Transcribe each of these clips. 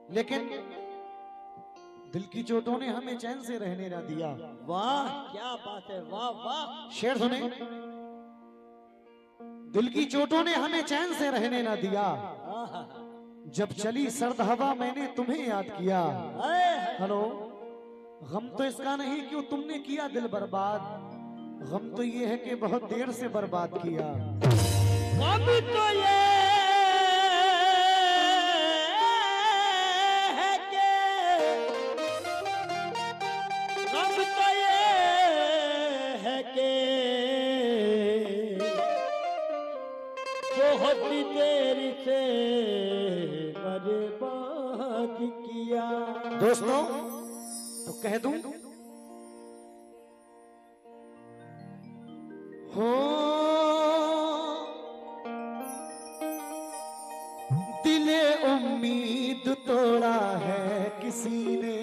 लेकिन दिल की चोटों ने हमें चैन से रहने ना दिया। वाह क्या बात है, वाह वाह। शेर सुने। दिल की चोटों ने हमें चैन से रहने ना दिया, जब चली सर्द हवा मैंने तुम्हें याद किया। हेलो, गम तो इसका नहीं क्यों तुमने किया दिल बर्बाद, गम तो ये है कि बहुत देर से बर्बाद किया। गम तो ये है कि, गम तो ये है कि बहुत देर से बर्बाद किया। दोस्तों तो कह दूं, हो दिले उम्मीद तोड़ा है किसी ने,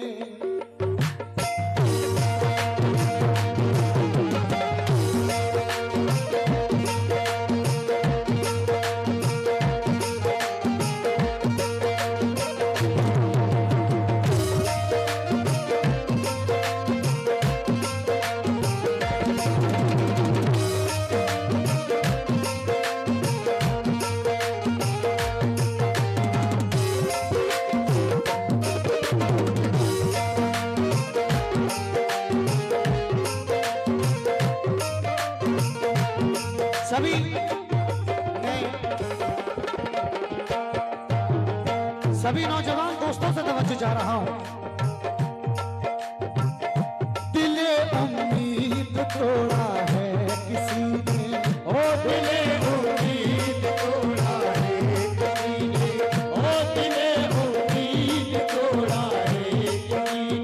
सभी सभी नौजवान दोस्तों से तवज्जो चाह रहा हूं। दिले उम्मीद तोड़ा है किसी ने, ओ दिले उम्मीद तोड़ा है किसी ने, ओ दिले उम्मीद तोड़ा है किसी ने,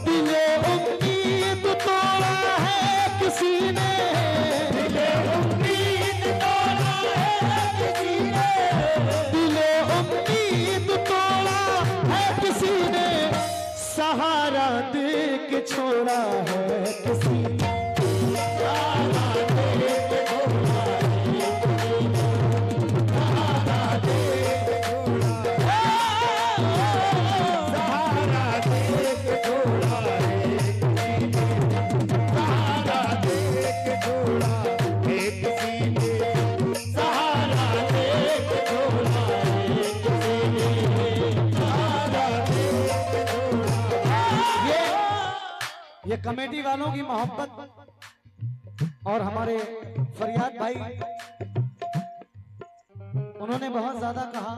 दिले उम्मीद तोड़ा है किसी ने, दिले उम्मीद तोड़ा है किसी ने, दिले उम्मीद तोड़ा है किसी ने, सहारा दे के छोड़ा है किसी ने, सहारा दे के छोड़ा है किसी ने, सहारा दे के छोड़ा है, सहारा दे के छोड़ा है किसी ने, सहारा दे के छोड़ा है किसी ने, सहारा दे के छोड़ा है किसी ने, सहारा दे के छोड़ा है। ये कमेटी वालों की मोहब्बत और हमारे फरियाद भाई, उन्होंने बहुत ज्यादा कहा।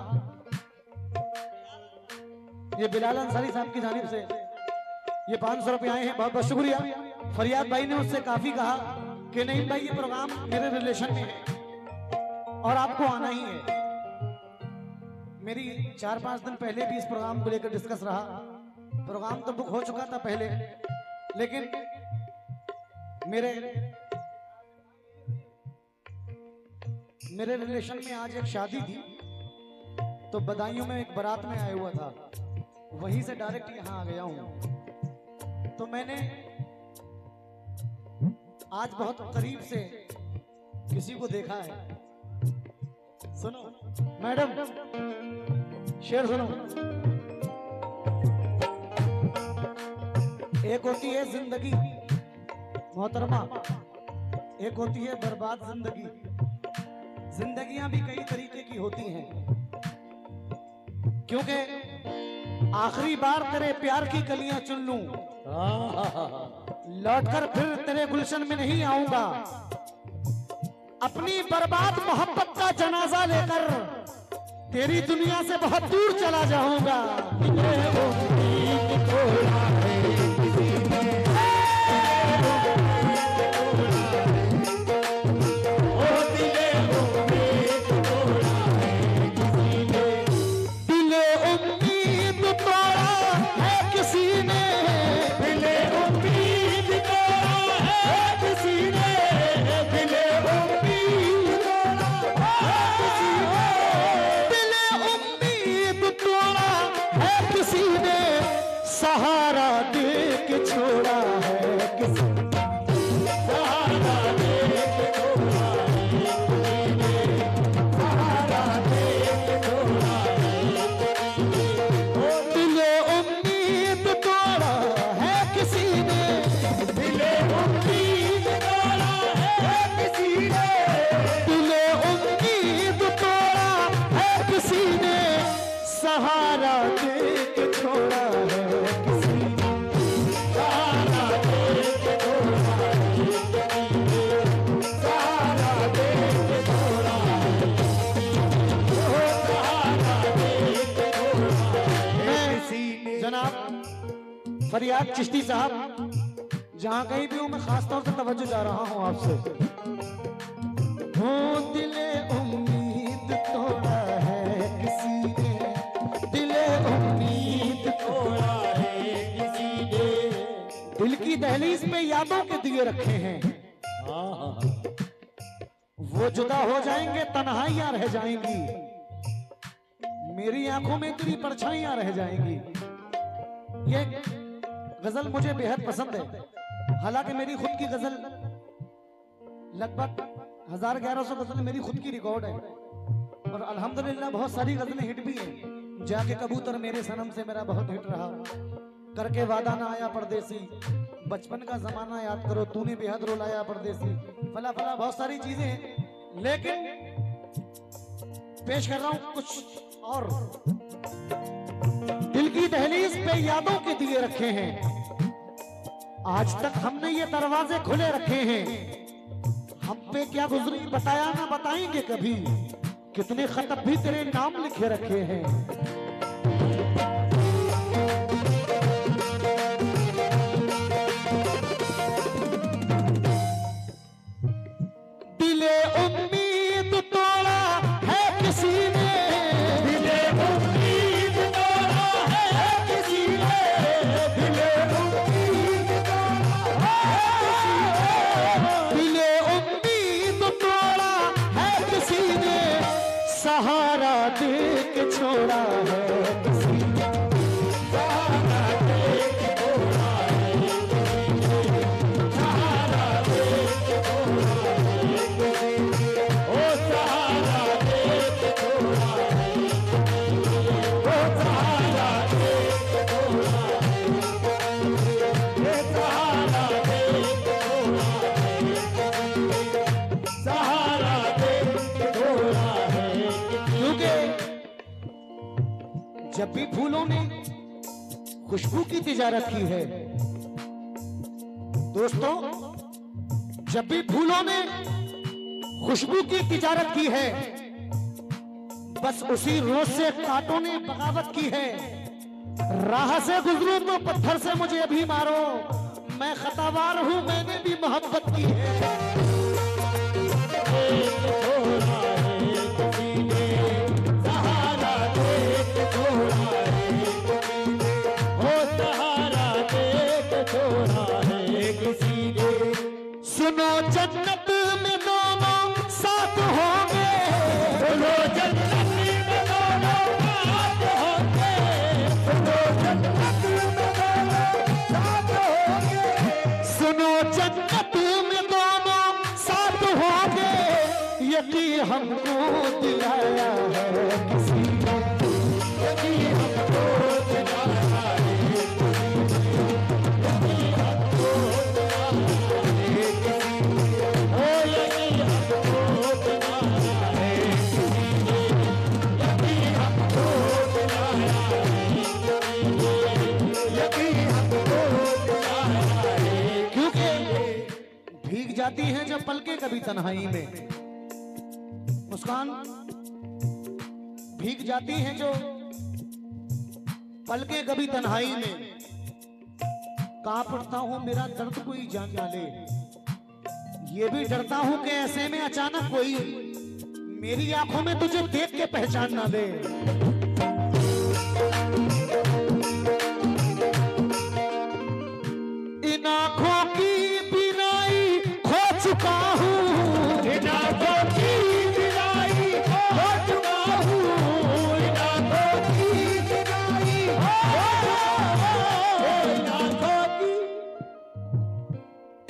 ये बिलाल अंसारी साहब की जानिब से ये 500 रुपए आए हैं, बहुत बहुत शुक्रिया। फरियाद भाई ने उससे काफी कहा कि नहीं भाई, ये प्रोग्राम मेरे रिलेशन में है और आपको आना ही है। मेरी 4-5 दिन पहले भी इस प्रोग्राम को लेकर डिस्कस रहा। प्रोग्राम तो बुक हो चुका था पहले, लेकिन मेरे रिलेशन में आज एक शादी थी, तो बदायूं में एक बारात में आया हुआ था, वहीं से डायरेक्ट यहां आ गया हूं। तो मैंने आज बहुत करीब से किसी को देखा है। सुनो मैडम, शेर सुनो। एक होती है जिंदगी मोहतरमा, एक होती है बर्बाद जिंदगी। जिंदगियां भी कई तरीके की होती हैं, क्योंकि आखिरी बार तेरे प्यार की कलियां चुन लूं, लौटकर फिर तेरे गुलशन में नहीं आऊंगा। अपनी बर्बाद मोहब्बत का जनाजा लेकर तेरी दुनिया से बहुत दूर चला जाऊंगा। सहारा दे के छोड़ा है किसी, सहारा दे के छोड़ा है, सहारा दे के छोड़ा है, सहारा दे के छोड़ा है किसी ने, सहारा दे के छोड़ा है किसी ने, सहारा दे के छोड़ा है, ओ सहारा दे के छोड़ा है किसी ने। जनाब फरियाद चिश्ती साहब, जहां कहीं भी हूं मैं खास तौर से तवज्जो जा रहा हूं आपसे। हो दिले उम्मीद तोड़ा है किसी ने, दिले उम्मीद छोड़ा है किसी ने। दिल की दहलीज पे यादों के दिए रखे हैं, वो जुदा हो जाएंगे तन्हाइयां रह जाएंगी, मेरी आंखों में तेरी परछाइयां रह जाएंगी। ये गजल मुझे बेहद पसंद है, हालांकि मेरी खुद की गजल लगभग 1000-1100 गजल मेरी खुद की रिकॉर्ड है, और अल्हम्दुलिल्लाह बहुत सारी गजलें हिट भी हैं। जाके कबूतर मेरे सनम से मेरा बहुत हिट रहा, करके वादा ना आया परदेसी, बचपन का जमाना याद करो तूने बेहद रुलाया परदेसी, फला फला बहुत सारी चीजें हैं। लेकिन पेश कर रहा हूं कुछ और। दिल की दहलीज पे यादों के दिए रखे हैं, आज तक हमने ये दरवाजे खुले रखे हैं, हम पे क्या गुजरी बताया ना बताएंगे कभी, कितने खत भी तेरे नाम लिखे रखे हैं। दिले उम्मीद तोड़ा है किसी ने, दिले उम्मीद तोड़ा है किसी ने, दिले उम्मीद तोड़ा है किसी ने, दिले उम्मीद तोड़ा है किसी ने, सहारा दे के छोड़ा है किसी ने, सहारा दे के छोड़ा है किसी ने, सहारा दे के छोड़ा है किसी ने, ओ सहारा दे के छोड़ा है किसी ने, ओ सहारा दे के छोड़ा है किसी ने, सहारा दे के छोड़ा है किसी ने, सहारा दे के छोड़ा है किसी ने। क्योंकि जब भी फूलों ने खुशबू की तिजारत की है दोस्तों, जब भी फूलों ने खुशबू की तिजारत की है, बस उसी रोज से कांटों ने बगावत की है। राह से गुजरूं तो पत्थर से मुझे भी मारो, मैं खतावार हूं मैंने भी मोहब्बत की है। छोड़ा है किसी ने, सहारा दे के छोड़ा है किसी ने, ओ सहारा दे के छोड़ा है किसी ने। सुनो जन्नत में दोनों साथ होंगे, सुनो जन्नत में दोनों साथ होंगे, सुनो जन्नत में दोनों साथ होंगे, सुनो जन्नत में दोनों साथ होंगे, यकीन हमको दिलाया है किसी ने, यकीन हमको दिलाया है किसी ने, यकीन हमको दिलाया है किसी ने, ओ यकीन हमको दिलाया है किसी ने, यकीन हमको दिलाया है किसी ने, यकीन हमको दिलाया है। क्योंकि भीग जाती हैं जब पलके कभी तन्हाई में, मुस्कान भीग जाती हैं जो पलके कभी तन्हाई में, कहां पड़ता हूं मेरा दर्द कोई जान ना ले, ये भी डरता हूं कि ऐसे में अचानक कोई मेरी आंखों में तुझे देख के पहचान ना दे। इन आंखों की बिनाई खो चुका हूं, इन आंखों की बिनाई खो चुका हूँ, इन आंखों की बिनाई खो चुका हूँ, इन आंखों की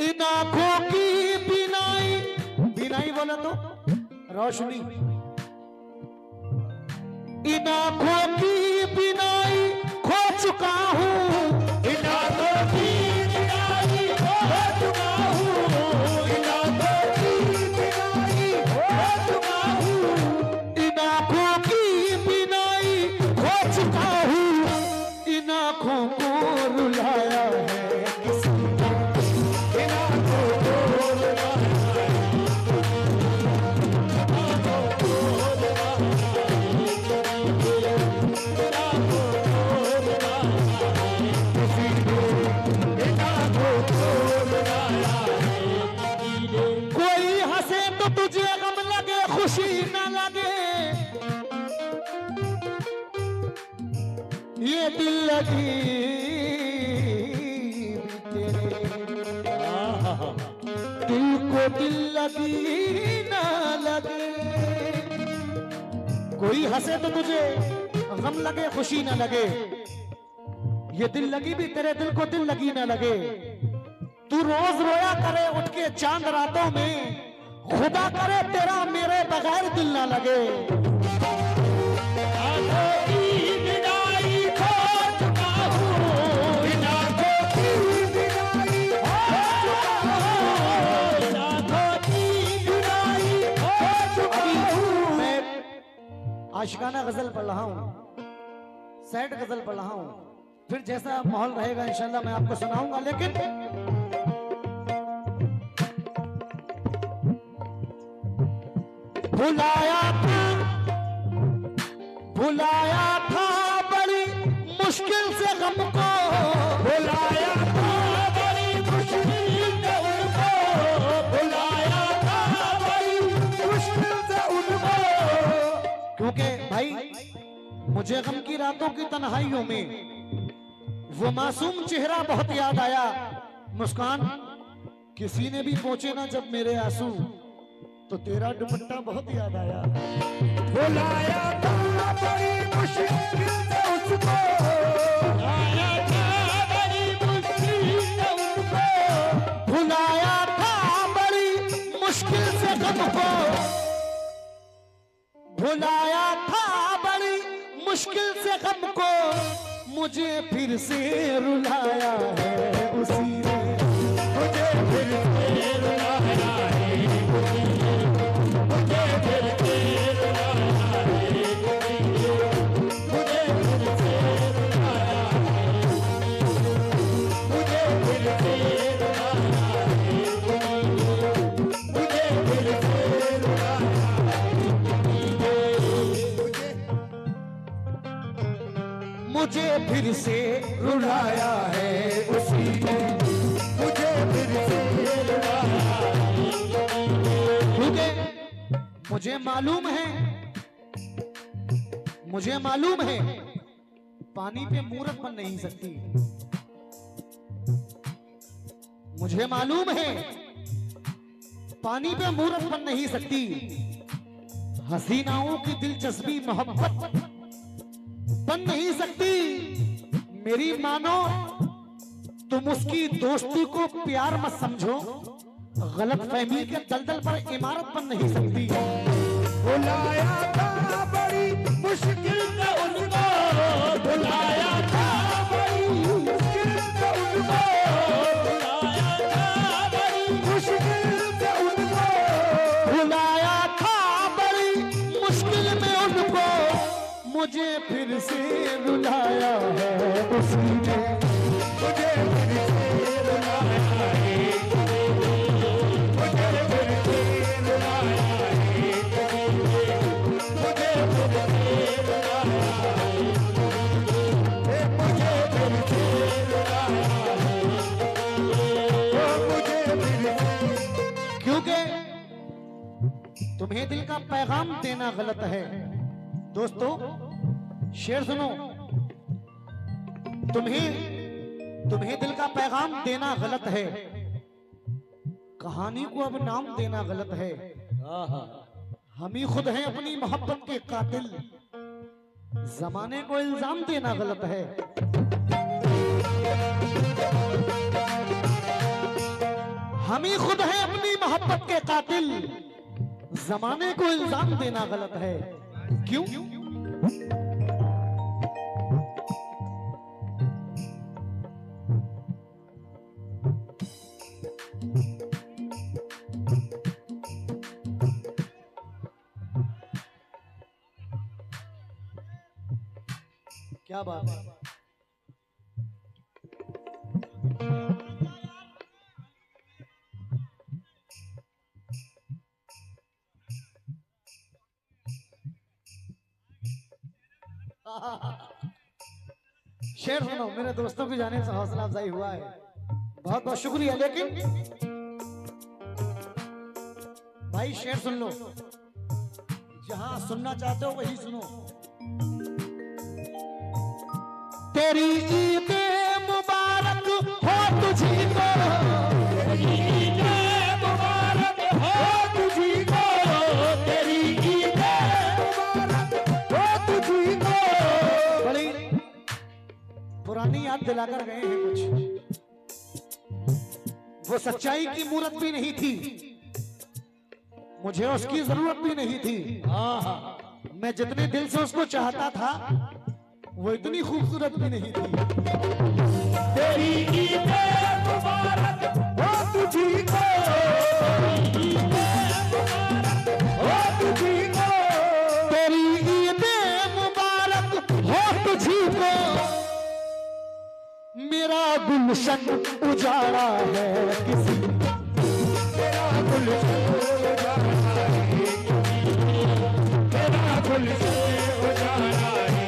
इन आंखों की बिनाई, बिनाई बोला तो रोशनी, इन आंखों की बिनाई खो चुका हूं, इन आंखों की बिनाई खो चुका हूँ, इन आंखों की बिनाई खो चुका हूँ, इन आंखों की बिनाई खो चुका हूँ, इन आँखों को रुलाया है किसी ने, इन आँखों को रुलाया है, कोई हंसे तो तुझे गम लगे, खुशी न लगे, ये दिल लगी तेरे, दिल को दिल लगी ना लगे। कोई हंसे तो तुझे गम लगे, खुशी ना लगे, ये दिल लगी भी तेरे, दिल को दिल लगी ना लगे। तू रोज रोया करे उठ के चांद रातों में, खुदा करे तेरा मेरे बगैर दिल ना लगे। आशिकाना गजल पढ़ रहा हूँ, सैड गजल पढ़ रहा हूँ, फिर जैसा माहौल रहेगा इंशाल्लाह मैं आपको सुनाऊंगा। लेकिन भुलाया था बड़ी मुश्किल से गम को, भुलाया था बड़ी मुश्किल से उनको, भुलाया था बड़ी मुश्किल से उनको। क्योंकि भाई मुझे गम की रातों की तन्हाइयों में वो मासूम चेहरा बहुत याद आया। मुस्कान किसी ने भी पहुंचे ना जब मेरे आंसू, तो तेरा दुपट्टा बहुत याद आया। बुलाया था बड़ी मुश्किल से उसको, बुलाया था बड़ी मुश्किल से उनको, बुलाया था बड़ी मुश्किल से गम को, बुलाया था बड़ी मुश्किल से गम को, मुझे फिर से रुलाया है उसी ने, मुझे फिर से रुलाया है, मुझे फिर से रुलाया है, मुझे फिर से रुलाया है, मुझे फिर से रुलाया है, मुझे फिर से रुलाया है, मुझे फिर से रुलाया है उसी ने, मुझे फिर से रुलाया है। क्योंकि मुझे मालूम है पानी पे मूरत बन नहीं सकती, मुझे मालूम है पानी पे मूरत बन नहीं सकती। हसीनाओं की दिलचस्पी मोहब्बत बन नहीं सकती। मेरी मानो तुम उसकी दोस्ती को प्यार मत समझो, गलत फहमी के दलदल पर इमारत बन नहीं सकती। बुलाया था बड़ी मुश्किल से उनको, बुलाया था बड़ी मुश्किल से उनको, बुलाया था बड़ी मुश्किल से उनको, बुलाया था बड़ी मुश्किल में उनको, मुझे फिर से रुलाया है उसी ने, मुझे फिर से रुलाया है, मुझे फिर से रुलाया है, मुझे फिर से रुलाया है, मुझे फिर से रुलाया है, मुझे फिर से। क्योंकि तुम्हें दिल का पैगाम देना गलत है। दोस्तों शेर सुनो, तुम्हें दिल का पैगाम देना गलत है, कहानी को अब नाम देना गलत है। हम ही खुद हैं अपनी मोहब्बत के कातिल, जमाने को इल्जाम देना गलत है। हम ही खुद हैं अपनी मोहब्बत के कातिल, जमाने को इल्जाम देना गलत है। क्यों? क्या बात है। शेर सुनो, मेरे दोस्तों की जाने से हौसला अफजाई हुआ है, बहुत बहुत शुक्रिया। लेकिन भाई शेर सुन लो, जहां सुनना चाहते हो वही सुनो। तेरी ईद मुबारक हो तुझी को, तेरी ईद मुबारक हो तुझी को, तेरी ईद मुबारक हो तुझी को। बड़ी पुरानी याद दिलाकर गए हैं कुछ। वो सच्चाई की मूरत भी नहीं थी, मुझे उसकी जरूरत भी नहीं थी। मैं जितने दिल से उसको चाहता था वो इतनी खूबसूरत भी नहीं थी। तेरी ईद मुबारक हो तुझी को, तेरी ईद मुबारक हो तुझी को, तेरी ईद मुबारक हो तुझी को। मेरा गुलशन उजाड़ा है किसी, तेरा गुलशन उजाड़ा है, तेरा गुलशन उजाड़ा है,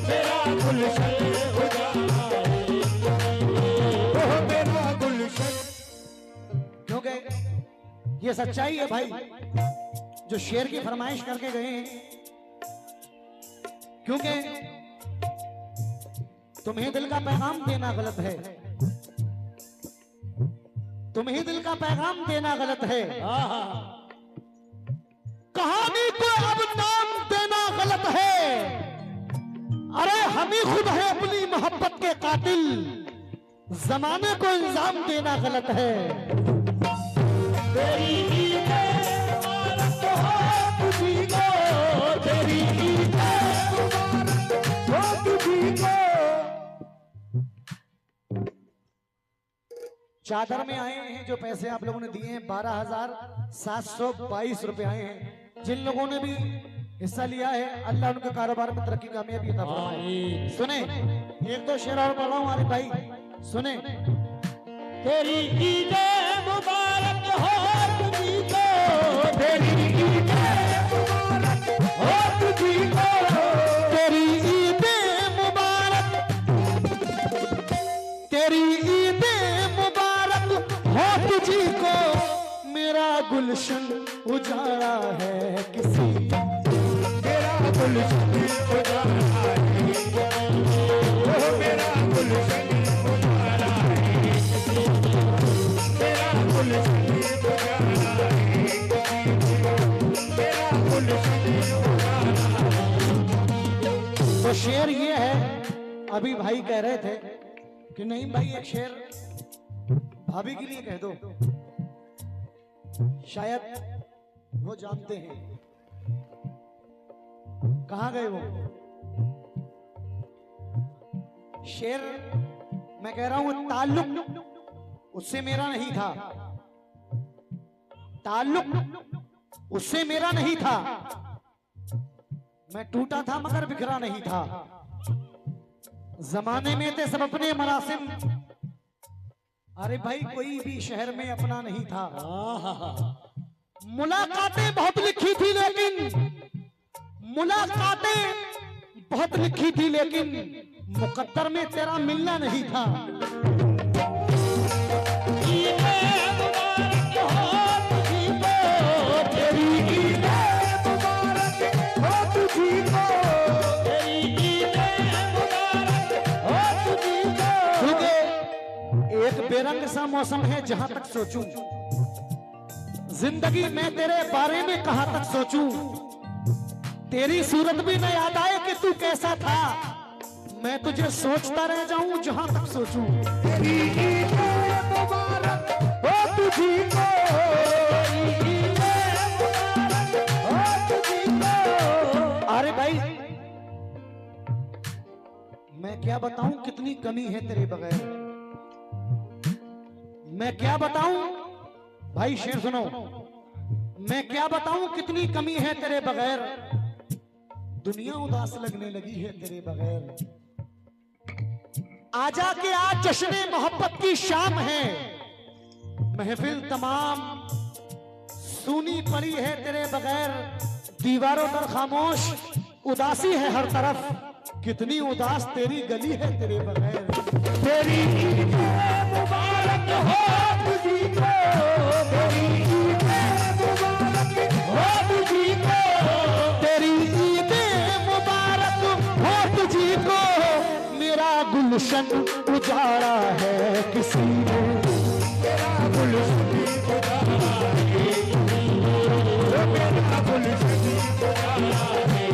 तेरा गुलशन उजाड़ा है, ओ मेरा गुलशन। क्योंकि ये सच्चाई है भाई, जो शेर की फरमाइश करके गए हैं। क्योंकि तुम्हें दिल का पैगाम देना गलत है, तुम्हें दिल का पैगाम देना गलत है, कहानी को अब नाम देना गलत है। अरे हम ही खुद है अपनी मोहब्बत के कातिल, जमाने को इल्जाम देना गलत है। तेरी ईद मुबारक हो तुझी को, तेरी ईद मुबारक हो तुझी को। चादर में आए हैं जो पैसे आप लोगों ने दिए हैं, 12,722 रुपए आए हैं। जिन लोगों ने भी हिस्सा लिया है, अल्लाह उनके कारोबार में तरक्की कामयाबी अता फरमाए। सुने, एक दो शेर और पढ़ा हूं हमारे भाई, सुने। तेरी ईद मुबारक हो तुझी को, तेरी ईद मुबारक हो तुझी को, तेरी ईद मुबारक, तेरी ईद मुबारक हो तुझी को। मेरा गुलशन उजाड़ा है किसी, तेरा गुलशन उजाड़ा है, ओ मेरा गुलशन उजाड़ा है, तेरा गुलशन उजाड़ा है, तेरा गुलशन उजाड़ा है। तो शेर ये है, अभी भाई कह रहे थे कि नहीं भाई एक शेर भाभी के लिए कह दो, शायद वो जानते हैं। कहां गए वो शेर? मैं कह रहा हूं ताल्लुक उससे मेरा नहीं था, ताल्लुक उससे मेरा नहीं था। मैं टूटा था मगर बिखरा नहीं था। जमाने में थे सब अपने मरासिम, अरे भाई कोई भी शहर में अपना नहीं था। मुलाकातें बहुत लिखी थी लेकिन, मुलाकातें बहुत लिखी थी लेकिन मुकद्दर में तेरा मिलना नहीं था। ईद मुबारक हो तुझी को, तेरी ईद मुबारक हो तुझी को, तेरी ईद मुबारक हो तुझी को। क्योंकि एक बेरंग सा मौसम है, जहां तक सोचूं जिंदगी में तेरे बारे में कहां तक सोचूं, तेरी सूरत भी न याद आए कि तू कैसा था। मैं तुझे सोचता रह जाऊं जहां तक सोचूं। तेरी ईद मुबारक हो तुझी को, तेरी ईद मुबारक हो तुझी को। अरे भाई मैं क्या बताऊं कितनी कमी है तेरे बगैर, मैं क्या बताऊं भाई, शेर सुनो। मैं क्या बताऊं कितनी कमी है तेरे बगैर, दुनिया उदास लगने लगी है तेरे बगैर। आजा के आज जश्न मोहब्बत की शाम है, महफिल तमाम सूनी पड़ी है तेरे बगैर। दीवारों पर खामोश उदासी है हर तरफ, कितनी उदास तेरी गली है तेरे बगैर। तेरी ईद मुबारक हो तुझी को, तेरी ईद मुबारक हो तुझी को, तेरी ईद मुबारक हो तुझी को। मेरा गुलशन उजाड़ा है किसी ने, तेरा गुलशन उजाड़ा है, ओ मेरा गुलशन उजाड़ा है,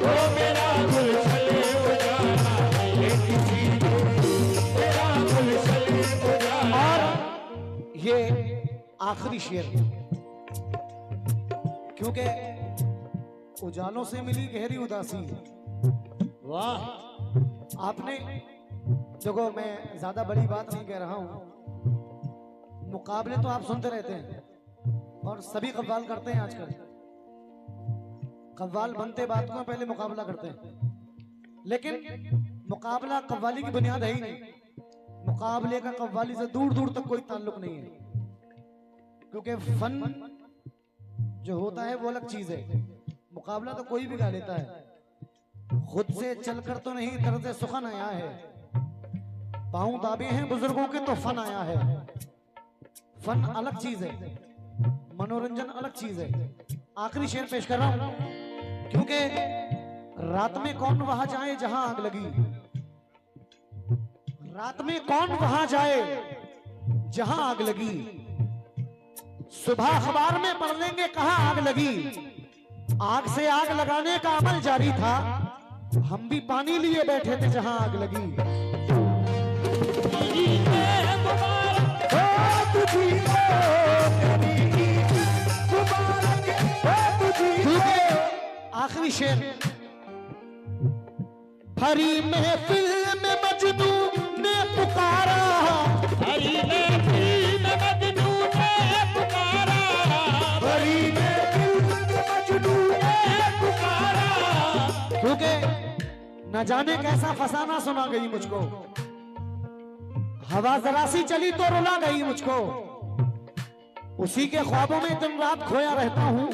ओ मेरा गुलशन उजाड़ा है किसी ने, तेरा गुलशन उजाड़ा। और ये आखिरी शेर, क्योंकि उजालों से मिली गहरी उदासी। वाह, आपने देखो, मैं ज्यादा बड़ी बात नहीं कह रहा हूं, मुकाबले तो आप सुनते रहते हैं और सभी कव्वाल करते हैं आजकल। कव्वाल बनते बात को पहले मुकाबला करते हैं, लेकिन मुकाबला कव्वाली की बुनियाद है ही नहीं। मुकाबले का कव्वाली से दूर दूर तक कोई ताल्लुक नहीं है, क्योंकि फन जो होता है वो अलग चीज है। मुकाबला तो कोई भी गा लेता है, खुद से चलकर तो नहीं, तरज़े सुखन आया है। पांव दाबे हैं बुजुर्गों के तो फन आया है। फन अलग चीज है, मनोरंजन अलग चीज है। आखिरी शेर पेश कर रहा हूं, क्योंकि रात में कौन वहां जाए जहां आग लगी। रात में कौन वहां जाए जहां आग लगी। सुबह अखबार में पढ़ लेंगे कहां आग लगी। आग से आग लगाने का अमल जारी था, हम भी पानी लिए बैठे थे जहां आग लगी। तेरी ईद मुबारक हो तुझी को, तेरी ईद मुबारक हो तुझी को। आखिरी शेर, भरी महफिल में मजनू ने पुकारा, भरी महफिल में मजनू ने पुकारा, भरी महफिल में मजनू ने पुकारा। क्योंकि न जाने कैसा फसाना सुना गई मुझको। हवा जरा सी चली तो रुला गई मुझको। उसी के ख्वाबों में दिन रात खोया रहता हूँ।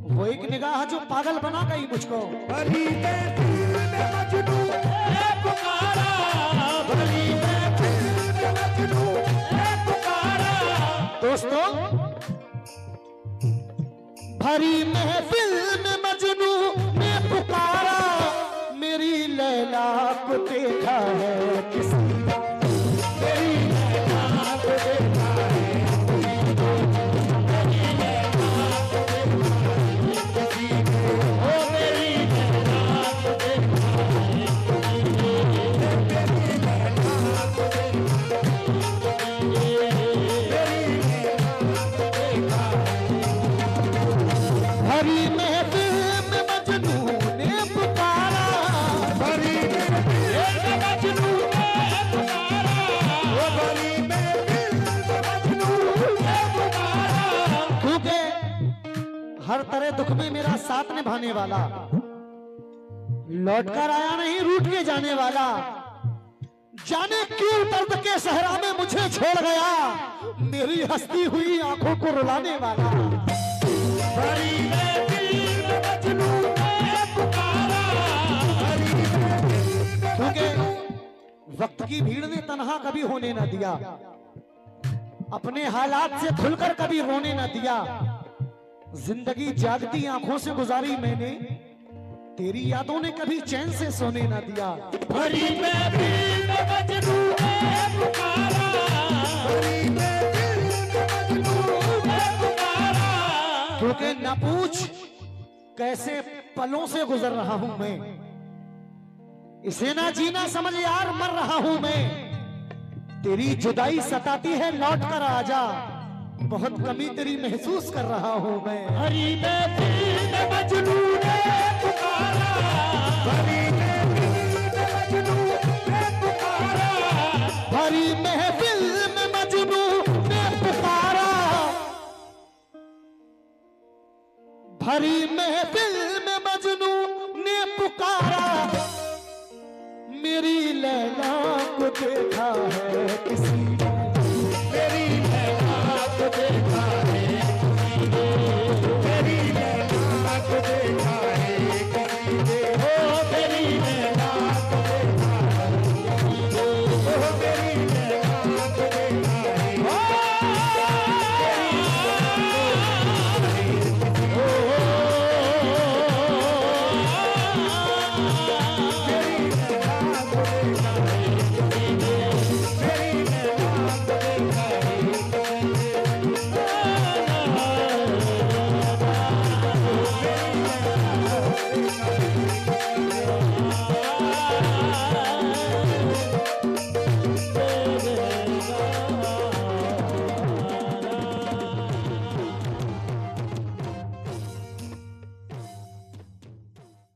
वो एक निगाह जो पागल बना गई मुझको। भरी महफिल में मजनू ने पुकारा, भरी महफिल में मजनू ने पुकारा। दोस्तों, भरी महफिल में मजनू ने पुकारा, मेरी लैला को देखा है किसी ने, मेरी लैला को देखा है किसी ने, मेरी लैला को देखा है किसी ने, ओ मेरी लैला को देखा है किसी ने, मेरी लैला को देखा है किसी ने, मेरी लैला को देखा है। भरी महफिल में मजनू ने पुकारा, भरी महफिल में मजनू ने पुकारा, ओ भरी महफिल में मजनू ने पुकारा। क्योंकि हर तरह दुख में मेरा साथ निभाने वाला, लौटकर आया नहीं रूठ के जाने वाला। जाने क्यों दर्द के सहरा में मुझे छोड़ गया, मेरी हंसती हुई आंखों को रुलाने वाला। भरी महफिल में मजनू ने पुकारा, भरी महफिल में क्योंकि वक्त की भीड़ ने तन्हा कभी होने न दिया, अपने हालात से खुलकर कभी रोने न दिया। जिंदगी जागती आंखों से गुजारी मैंने, तेरी यादों ने कभी चैन से सोने न दिया। भरी महफिल में मजनू ने पुकारा, भरी महफिल में मजनू ने पुकारा। क्योंकि न पूछ कैसे पलों से गुजर रहा हूं मैं, इसे ना जीना समझ यार मर रहा हूं मैं। तेरी जुदाई सताती है लौट कर आजा, बहुत कमी तेरी महसूस कर रहा हूं मैं। भरी महफिल में मजनू ने